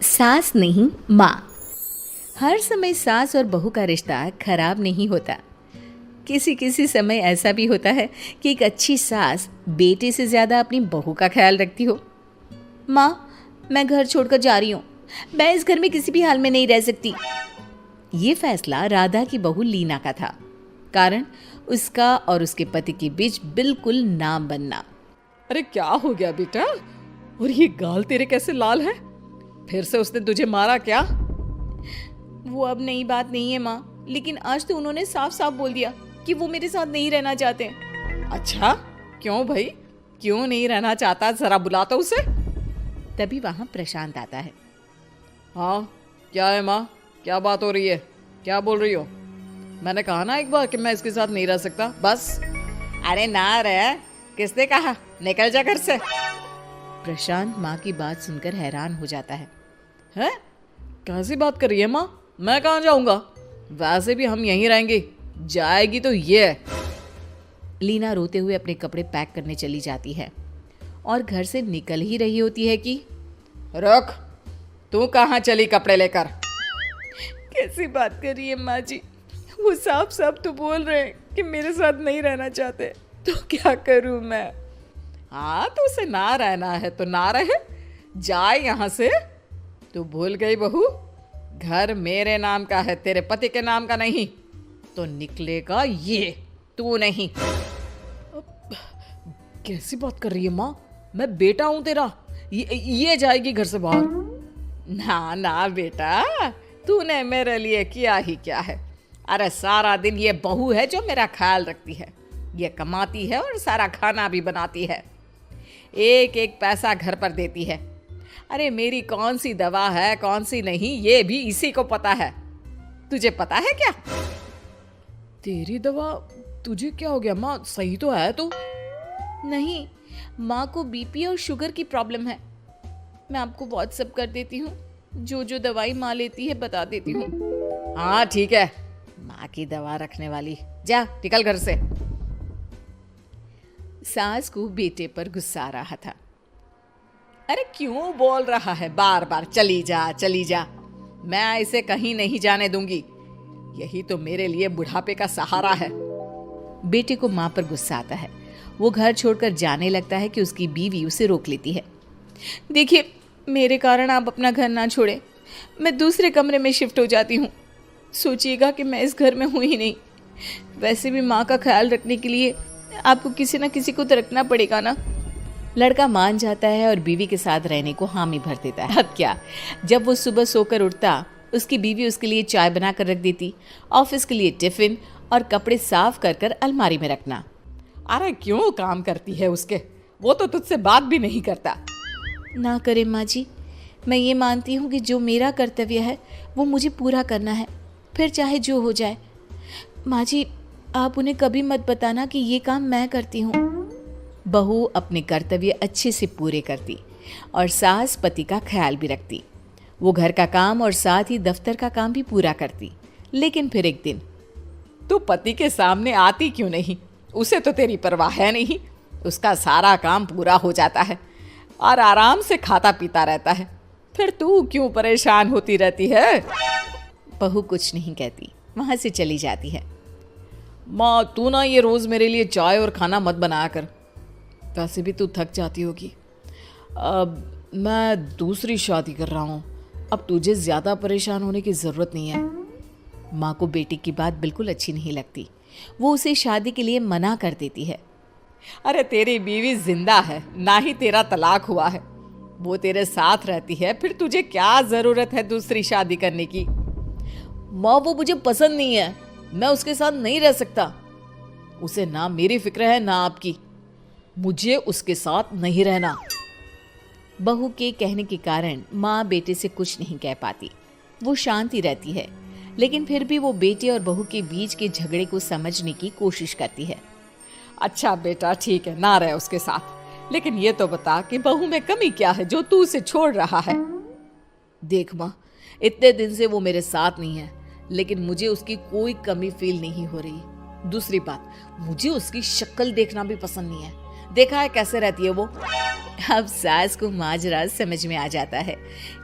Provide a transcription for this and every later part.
सास नहीं माँ। हर समय सास और बहू का रिश्ता खराब नहीं होता। किसी किसी समय ऐसा भी होता है कि एक अच्छी सास बेटे से ज़्यादा अपनी बहू का ख्याल रखती हो। माँ, मैं घर छोड़कर जा रही हूँ। मैं इस घर में किसी भी हाल में नहीं रह सकती। ये फैसला राधा की बहू लीना का था। कारण उसका और उसके पति के बीच बिल्कुल ना बनना। अरे क्या हो गया बेटा? और ये गाल तेरे कैसे लाल है? फिर से उसने तुझे मारा क्या? वो अब नई बात नहीं है माँ, लेकिन आज तो उन्होंने साफ साफ बोल दिया कि वो मेरे साथ नहीं रहना चाहते। अच्छा, क्यों भाई? क्यों नहीं रहना चाहता? जरा बुला तो उसे। तभी वहां प्रशांत आता है। हाँ, क्या है माँ? क्या बात हो रही है? क्या बोल रही हो? मैंने कहा ना एक बार कि मैं इसके साथ नहीं रह सकता, बस। अरे ना रह, किसने कहा? निकल जा घर से। प्रशांत माँ की बात सुनकर हैरान हो जाता है। हैं? कैसी बात कर रही है माँ? मैं कहाँ जाऊंगा? वैसे भी हम यहीं रहेंगे। जाएगी तो ये। लीना रोते हुए अपने कपड़े पैक करने चली जाती है और घर से निकल ही रही होती है कि रुक, तू कहाँ चली कपड़े लेकर? कैसी बात कर रही है माँ जी? वो साफ साफ तो बोल रहे हैं कि मेरे साथ नहीं रहना चाहते, तो क्या करूँ मैं? हाँ, तो उसे ना रहना है तो ना रहे, जाए यहाँ से। तू भूल गई बहू, घर मेरे नाम का है, तेरे पति के नाम का नहीं। तो निकलेगा ये, तू नहीं। कैसी बात कर रही है माँ? मैं बेटा हूं तेरा। ये जाएगी घर से बाहर। ना ना बेटा, तूने मेरे लिए किया ही क्या है? अरे सारा दिन ये बहू है जो मेरा ख्याल रखती है। ये कमाती है और सारा खाना भी बनाती है। एक एक पैसा घर पर देती है। अरे मेरी कौन सी दवा है कौन सी नहीं, ये भी इसी को पता है। तुझे पता है क्या? तेरी दवा? तुझे क्या हो गया माँ? सही तो है तू? नहीं, माँ को बीपी और शुगर की प्रॉब्लम है। मैं आपको व्हाट्सएप कर देती हूँ, जो जो दवाई माँ लेती है बता देती हूँ। हाँ ठीक है, माँ की दवा रखने वाली। जा निकल घर से। सास को बेटे पर गुस्सा आ रहा था। अरे क्यों बोल रहा है बार बार चली जा चली जा? मैं इसे कहीं नहीं जाने दूंगी। यही तो मेरे लिए बुढ़ापे का सहारा है। बेटे को माँ पर गुस्सा आता है। वो घर छोड़कर जाने लगता है कि उसकी बीवी उसे रोक लेती है। देखिए, मेरे कारण आप अपना घर ना छोड़े। मैं दूसरे कमरे में शिफ्ट हो जाती हूँ। सोचिएगा कि मैं इस घर में हूँ ही नहीं। वैसे भी माँ का ख्याल रखने के लिए आपको किसी ना किसी को तो रखना पड़ेगा ना। लड़का मान जाता है और बीवी के साथ रहने को हामी भर देता है। अब क्या, जब वो सुबह सोकर उठता, उसकी बीवी उसके लिए चाय बना कर रख देती, ऑफिस के लिए टिफिन और कपड़े साफ कर कर अलमारी में रखना। अरे क्यों काम करती है उसके? वो तो तुझसे बात भी नहीं करता। ना करे माँ जी, मैं ये मानती हूँ कि जो मेरा कर्तव्य है वो मुझे पूरा करना है, फिर चाहे जो हो जाए। माँ जी, आप उन्हें कभी मत बताना कि ये काम मैं करती हूँ। बहू अपने कर्तव्य अच्छे से पूरे करती और सास पति का ख्याल भी रखती। वो घर का काम और साथ ही दफ्तर का काम भी पूरा करती। लेकिन फिर एक दिन, तू पति के सामने आती क्यों नहीं? उसे तो तेरी परवाह है नहीं। उसका सारा काम पूरा हो जाता है और आराम से खाता पीता रहता है। फिर तू क्यों परेशान होती रहती है? बहू कुछ नहीं कहती, वहां से चली जाती है। माँ, तू ना ये रोज मेरे लिए चाय और खाना मत बनाया कर। वैसे भी तू थक जाती होगी। अब मैं दूसरी शादी कर रहा हूँ। अब तुझे ज्यादा परेशान होने की जरूरत नहीं है। माँ को बेटी की बात बिल्कुल अच्छी नहीं लगती। वो उसे शादी के लिए मना कर देती है। अरे तेरी बीवी जिंदा है, ना ही तेरा तलाक हुआ है। वो तेरे साथ रहती है, फिर तुझे क्या जरूरत है दूसरी शादी करने की? माँ, वो मुझे पसंद नहीं है। मैं उसके साथ नहीं रह सकता। उसे ना मेरी फिक्र है ना आपकी। मुझे उसके साथ नहीं रहना। बहू के कहने के कारण माँ बेटे से कुछ नहीं कह पाती। वो शांति रहती है, लेकिन फिर भी वो बेटे और बहू के बीच के झगड़े को समझने की कोशिश करती है। अच्छा बेटा, ठीक है, ना रहे उसके साथ। लेकिन ये तो बता कि बहू में कमी क्या है जो तू उसे छोड़ रहा है? देख माँ, इतने दिन से वो मेरे साथ नहीं है, लेकिन मुझे उसकी कोई कमी फील नहीं हो रही। दूसरी बात, मुझे उसकी शक्ल देखना भी पसंद नहीं है। देखा है कैसे रहती है वो। अब सास को माजरा समझ में आ जाता है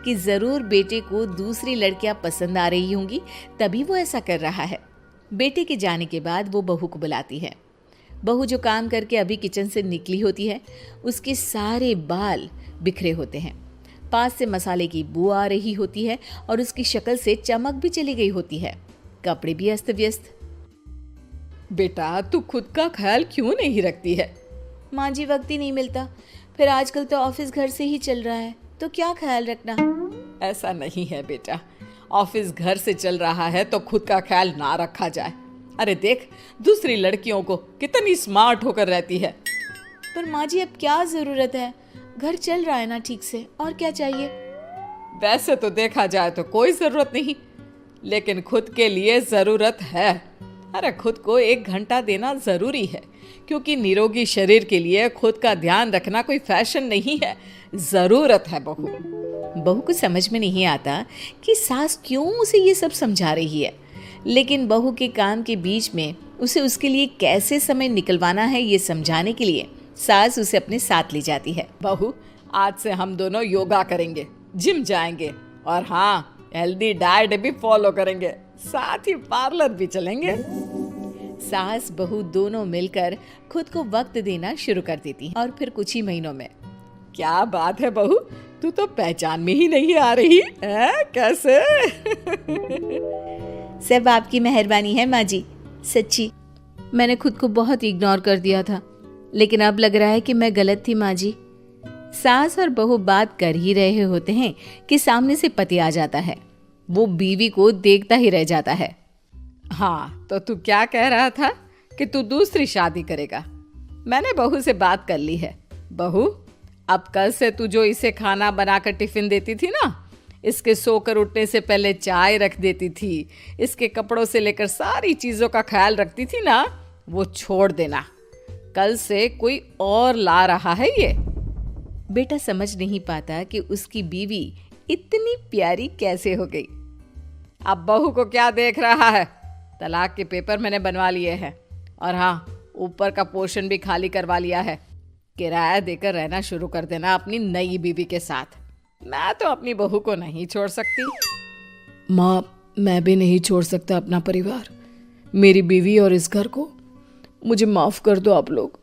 कि जरूर बेटे को दूसरी लड़कियां पसंद आ रही होंगी, तभी वो ऐसा कर रहा है। बेटे के जाने के बाद वो बहू को बुलाती है। बहू जो काम करके अभी किचन से निकली होती है, उसके सारे बाल बिखरे होते हैं, पास से मसाले की बू आ रही होती है और उसकी शक्ल से चमक भी चली गई होती है, कपड़े भी अस्त व्यस्त। बेटा तू खुद का ख्याल क्यों नहीं रखती है? माँ जी, वक्त ही नहीं मिलता, फिर आजकल तो ऑफिस घर से ही चल रहा है, तो क्या ख्याल रखना। ऐसा नहीं है बेटा, ऑफिस घर से चल रहा है तो खुद का ख्याल ना रखा जाए। अरे देख, दूसरी लड़कियों को कितनी स्मार्ट होकर रहती है। पर माँ जी, अब क्या जरूरत है, घर चल रहा है ना ठीक से, और क्या चाहिए। वैसे तो देखा जाए तो कोई जरूरत नहीं, लेकिन खुद के लिए जरूरत है। अरे खुद को 1 घंटा देना जरूरी है, क्योंकि निरोगी शरीर के लिए खुद का ध्यान रखना कोई फैशन नहीं है, जरूरत है। बहू को समझ में नहीं आता कि सास क्यों उसे ये सब समझा रही है, लेकिन बहू के काम के बीच में उसे उसके लिए कैसे समय निकलवाना है ये समझाने के लिए सास उसे अपने साथ ले जाती है। बहू, आज से हम दोनों योगा करेंगे, जिम जाएंगे और हाँ, हेल्दी डाइट भी फॉलो करेंगे, साथ ही पार्लर भी चलेंगे। सास बहू दोनों मिलकर खुद को वक्त देना शुरू कर देती हैं और फिर कुछ ही महीनों में। क्या बात है बहू, तू तो पहचान में ही नहीं आ रही है, कैसे? सब आपकी मेहरबानी है माँ जी, सच्ची। मैंने खुद को बहुत इग्नोर कर दिया था, लेकिन अब लग रहा है कि मैं गलत थी माँ जी। सास और बहू बात कर ही रहे होते हैं कि सामने से पति आ जाता है। वो बीवी को देखता ही रह जाता है। हाँ, तो तू क्या कह रहा था कि तू दूसरी शादी करेगा? मैंने बहू से बात कर ली है। बहू, अब कल से तू जो इसे खाना बनाकर टिफिन देती थी ना, इसके सोकर उठने से पहले चाय रख देती थी, इसके कपड़ों से लेकर सारी चीजों का ख्याल रखती थी ना, वो छोड़ देना। कल से कोई और ला रहा है ये। बेटा समझ नहीं पाता कि उसकी बीवी इतनी प्यारी कैसे हो गई। अब बहू को क्या देख रहा है? तलाक के पेपर मैंने बनवा लिए हैं और हाँ, ऊपर का पोर्शन भी खाली करवा लिया है। किराया देकर रहना शुरू कर देना अपनी नई बीवी के साथ। मैं तो अपनी बहू को नहीं छोड़ सकती। माँ, मैं भी नहीं छोड़ सकता अपना परिवार, मेरी बीवी और इस घर को। मुझे माफ कर दो आप लोग।